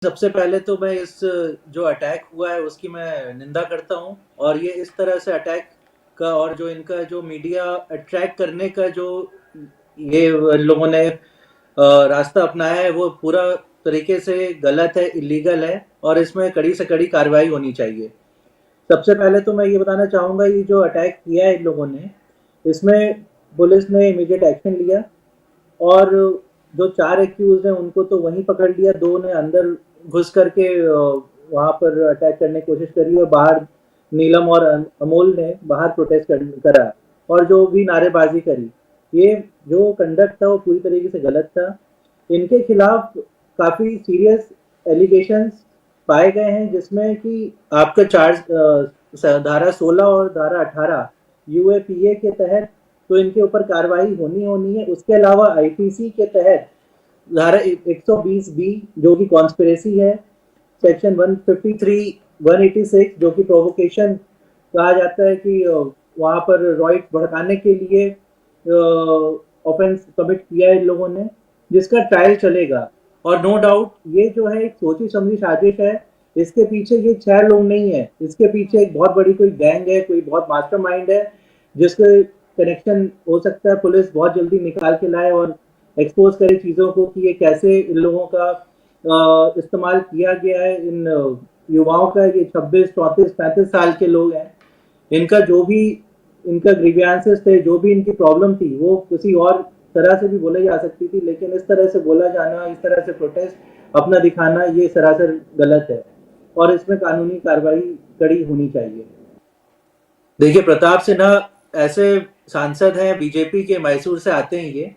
सबसे पहले तो मैं इस जो अटैक हुआ है उसकी मैं निंदा करता हूँ और ये इस तरह से अटैक का और जो इनका जो मीडिया अट्रैक्ट करने का जो ये लोगों ने रास्ता अपनाया है वो पूरा तरीके से गलत है, इलीगल है और इसमें कड़ी से कड़ी कार्रवाई होनी चाहिए। सबसे पहले तो मैं ये बताना चाहूँगा ये जो अटैक किया है इन लोगों ने, इसमें पुलिस ने इमीडिएट एक्शन लिया और जो 4 एक्यूज़ हैं उनको तो वहीं पकड़ लिया, 2 ने अंदर घुस करके वहाँ पर अटैक करने की कोशिश करी और बाहर नीलम और अमोल ने बाहर प्रोटेस्ट करा और जो भी नारेबाजी करी। ये जो कंडक्ट था वो पूरी तरीके से गलत था। इनके खिलाफ काफ़ी सीरियस एलिगेशंस पाए गए हैं जिसमें कि आपका धारा 16 और धारा 18 यूएपीए के तहत तो इनके ऊपर कार्रवाई होनी है। उसके अलावा आईपीसी के तहत धारा 120 बी जो कि कॉन्स्पिरेसी है, सेक्शन 153 186 जो कि प्रोवोकेशन कहा जाता है कि वहां पर रॉइट भड़काने के लिए ऑफेंस कमिट किया है इन लोगों ने, जिसका ट्रायल चलेगा। और नो डाउट ये जो है एक सोची समझी साजिश है। इसके पीछे ये 6 लोग नहीं है, इसके पीछे एक बहुत बड़ी कोई गैंग है, कोई बहुत मास्टरमाइंड है जिसके कनेक्शन हो सकता है पुलिस बहुत जल्दी निकाल के लाए और एक्सपोज करे चीज़ों को कि ये कैसे इन लोगों का इस्तेमाल किया गया है। इन युवाओं का ये 26 34 35 साल के लोग हैं, इनका जो भी इनका ग्रीवियंसेस थे, जो भी इनकी प्रॉब्लम थी वो किसी और तरह से भी बोले जा सकती थी, लेकिन इस तरह से बोला जाना, इस तरह से प्रोटेस्ट अपना दिखाना ये सरासर गलत है और इसमें कानूनी कार्रवाई कड़ी होनी चाहिए। देखिए प्रताप सिन्हा ऐसे सांसद हैं बीजेपी के, मैसूर से आते हैं ये,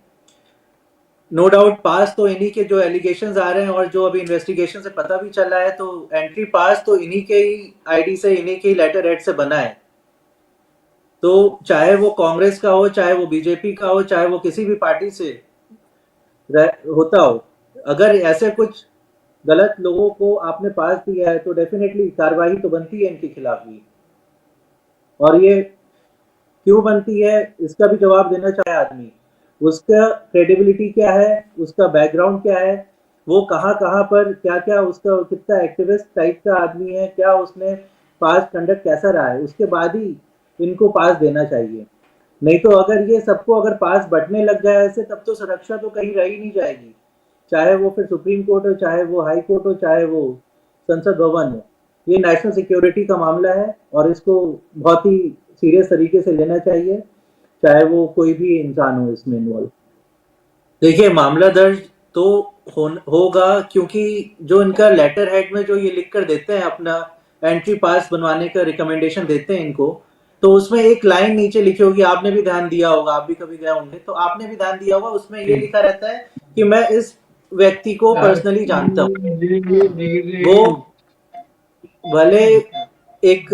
नो डाउट पास तो इन्हीं के जो एलिगेशंस आ रहे हैं और जो अभी इन्वेस्टिगेशन से पता भी चला है तो एंट्री पास तो इन्हीं के ही आईडी से, इन्हीं के ही लेटर हेड से बना है। तो चाहे वो कांग्रेस का हो, चाहे वो बीजेपी का हो, चाहे वो किसी भी पार्टी से होता हो, अगर ऐसे कुछ गलत लोगों को आपने पास दिया है तो डेफिनेटली कार्रवाई तो बनती है इनके खिलाफ भी। और ये क्यों बनती है इसका भी जवाब देना चाहे आदमी, उसका क्रेडिबिलिटी क्या है, उसका बैकग्राउंड क्या है, वो कहाँ कहाँ पर क्या क्या, उसका कितना एक्टिविस्ट टाइप का आदमी है, क्या उसने पास कंडक्ट कैसा रहा है, उसके बाद ही इनको पास देना चाहिए। नहीं तो अगर ये सबको अगर पास बंटने लग जाए ऐसे, तब तो सुरक्षा तो कहीं रह ही नहीं जाएगी, चाहे वो फिर सुप्रीम कोर्ट हो, चाहे वो हाई कोर्ट हो, चाहे वो संसद भवन हो। ये नेशनल सिक्योरिटी का मामला है और इसको बहुत ही सीरियस तरीके से लेना चाहिए, चाहे वो कोई भी इंसान हो इसमें इन्वॉल्व। देखिए मामला दर्ज तो होगा, क्योंकि जो इनका लेटर हेड में जो ये लिख कर देते हैं अपना एंट्री पास बनवाने का रिकमेंडेशन देते हैं इनको, तो उसमें एक लाइन नीचे लिखी होगी, आपने भी ध्यान दिया होगा, आप भी कभी गए होंगे तो आपने भी ध्यान दिया होगा, उसमें ये लिखा रहता है कि मैं इस व्यक्ति को पर्सनली जानता हूँ। वो भले एक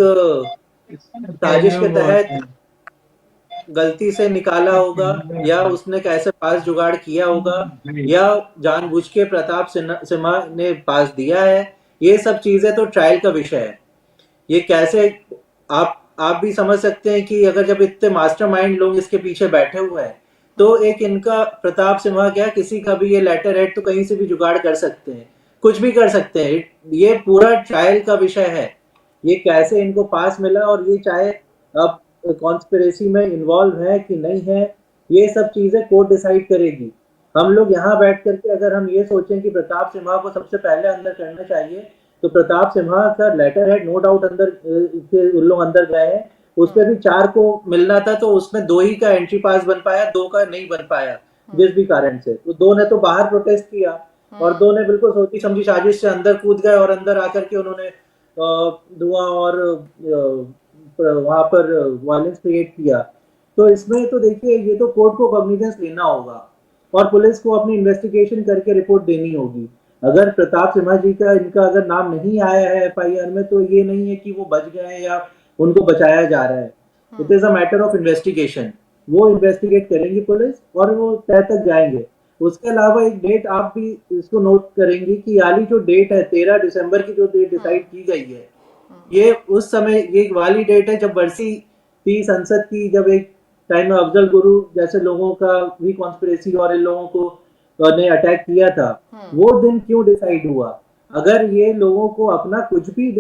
साजिश के तहत गलती से निकाला होगा या उसने कैसे पास जुगाड़ किया होगा या जानबूझ के प्रताप सिन्हा ने पास दिया है, ये सब चीजें तो ट्रायल का विषय है। ये कैसे आप भी समझ सकते हैं कि अगर जब इतने मास्टरमाइंड लोग इसके पीछे बैठे हुए हैं तो एक इनका प्रताप सिन्हा क्या किसी का भी ये लेटर हेड तो कहीं से भी जुगाड़ कर सकते हैं, कुछ भी कर सकते हैं। ये पूरा ट्रायल का विषय है, ये कैसे इनको पास मिला और ये चाहे अब कॉन्स्पिरेसी में इन्वॉल्व है कि नहीं है, ये सब चीजें कोर्ट डिसाइड करेगी। हम लोग यहाँ बैठ करके अगर हम ये सोचें कि प्रताप सिन्हा को सबसे पहले अंदर करना चाहिए, तो प्रताप सिन्हा का लेटर हेड नो डाउट अंदर उन लोग अंदर गए हैं, उसमें भी 4 को मिलना था तो उसमें 2 ही का एंट्री पास बन पाया, 2 का नहीं बन पाया जिस भी कारण से। तो 2 ने तो बाहर प्रोटेस्ट किया और 2 ने बिल्कुल सोची समझी साजिश से अंदर कूद गए और अंदर आकर के उन्होंने धुआं और वहां पर वायलेंस क्रिएट किया। तो इसमें तो देखिए ये तो कोर्ट को कॉग्निजेंस लेना होगा और पुलिस को अपनी इन्वेस्टिगेशन करके रिपोर्ट देनी होगी। अगर प्रताप सिन्हा जी का इनका अगर नाम नहीं आया है एफआईआर में तो ये नहीं है कि वो बच गए या उनको बचाया जा रहा है। It is a matter of investigation, वो इन्वेस्टिगेट करेंगी पुलिस और वो तय तक जाएंगे। उसके अलावा एक डेट आप भी इसको नोट करेंगे कि याली जो डेट है 13 दिसंबर की जो डेट डिसाइड की गई है, ये उस समय ये वाली डेट है जब बरसी थी संसद की, जब एक टाइम में अफजल गुरु जैसे लोगों का भी कॉन्स्पिरेसी और इन लोगों को ने अटैक किया था, वो दिन क्यों डिसाइड हुआ? अगर ये लोगों को अपना कुछ भी